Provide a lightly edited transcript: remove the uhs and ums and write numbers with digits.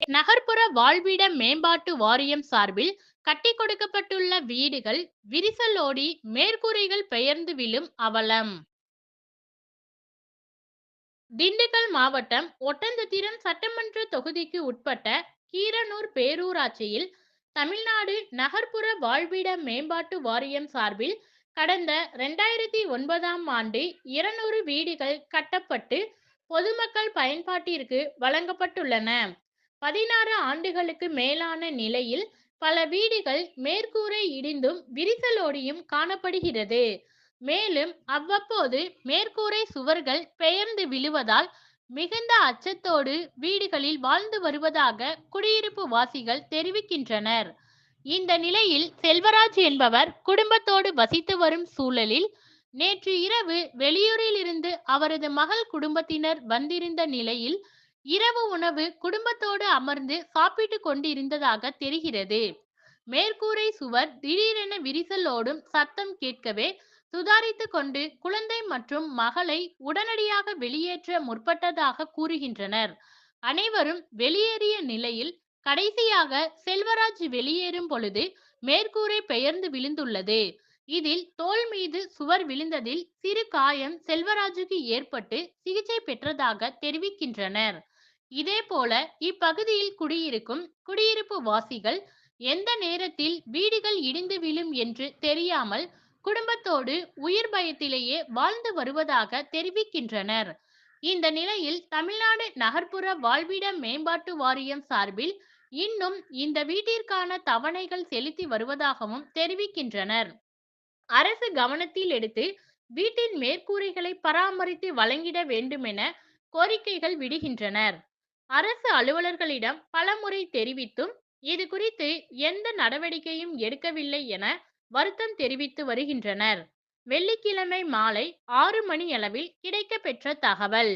நகர்ப்புற வாழ்விட மேம்பாட்டு வாரியம் சார்பில் கட்டிக் கொடுக்கப்பட்டுள்ள வீடுகள் விரிசலோடி மேற்கூரைகள் பெயர்ந்து விழும் அவலம். திண்டுக்கல் மாவட்டம் ஒட்டன்சத்திரம் சட்டமன்ற தொகுதிக்கு உட்பட்ட கீரனூர் பேரூராட்சியில் தமிழ்நாடு நகர்ப்புற வாழ்விட மேம்பாட்டு வாரியம் சார்பில் கடந்த 2009ஆம் ஆண்டு 200 வீடுகள் கட்டப்பட்டு பொதுமக்கள் பயன்பாட்டிற்கு வழங்கப்பட்டுள்ளன. 16 ஆண்டுகளுக்கு மேலான நிலையில் பல வீடுகள் மேற்கூரை இடிந்தும் விரிசலோடியும் காணப்படுகிறது. மேலும் அவ்வப்போது மேற்கூரை சுவர்கள் பெயர்ந்து விழுவதால் மிகுந்த அச்சத்தோடு வீடுகளில் வாழ்ந்து வருவதாக குடியிருப்பு வாசிகள் தெரிவிக்கின்றனர். இந்த நிலையில் செல்வராஜ் என்பவர் குடும்பத்தோடு வசித்து வரும் சூழலில் நேற்று இரவு வெளியூரில் இருந்து அவரது மகள் குடும்பத்தினர் வந்திருந்த நிலையில் இரவு உணவு குடும்பத்தோடு அமர்ந்து சாப்பிட்டு கொண்டிருந்ததாக தெரிகிறது. மேற்கூரை சுவர் திடீரென விரிசலோடும் சத்தம் கேட்கவே சுதாரித்து கொண்டு குழந்தை மற்றும் மகளை உடனடியாக வெளியேற்ற முற்பட்டதாக கூறுகின்றனர். அனைவரும் வெளியேறிய நிலையில் கடைசியாக செல்வராஜ் வெளியேறும் பொழுது மேற்கூரை பெயர்ந்து விழுந்துள்ளது. இதில் தோள் மீது சுவர் விழுந்ததில் சிறு காயம் செல்வராஜுக்கு ஏற்பட்டு சிகிச்சை பெற்றதாக தெரிவிக்கின்றனர். இதேபோல இப்பகுதியில் குடியிருக்கும் குடியிருப்பு வாசிகள் எந்த நேரத்தில் வீடுகள் இடிந்து விழும் என்று தெரியாமல் குடும்பத்தோடு உயிர் பயத்திலேயே வாழ்ந்து வருவதாக தெரிவிக்கின்றனர். இந்த நிலையில் தமிழ்நாடு நகர்ப்புற வாழ்விட மேம்பாட்டு வாரியம் சார்பில் இன்னும் இந்த வீட்டிற்கான தவணைகள் செலுத்தி வருவதாகவும் தெரிவிக்கின்றனர். அரசு கவனத்தில் எடுத்து வீட்டின் மேற்கூரைகளை பராமரித்து வழங்கிட வேண்டுமென கோரிக்கைகள் விடுகின்றனர். அரசு அலுவலர்களிடம் பலமுறை தெரிவித்தும் இது குறித்து எந்த நடவடிக்கையும் எடுக்கவில்லை என வருத்தம் தெரிவித்து வருகின்றனர். வெள்ளிக்கிழமை மாலை 6 மணியளவில் கிடைக்கப்பெற்ற தகவல்.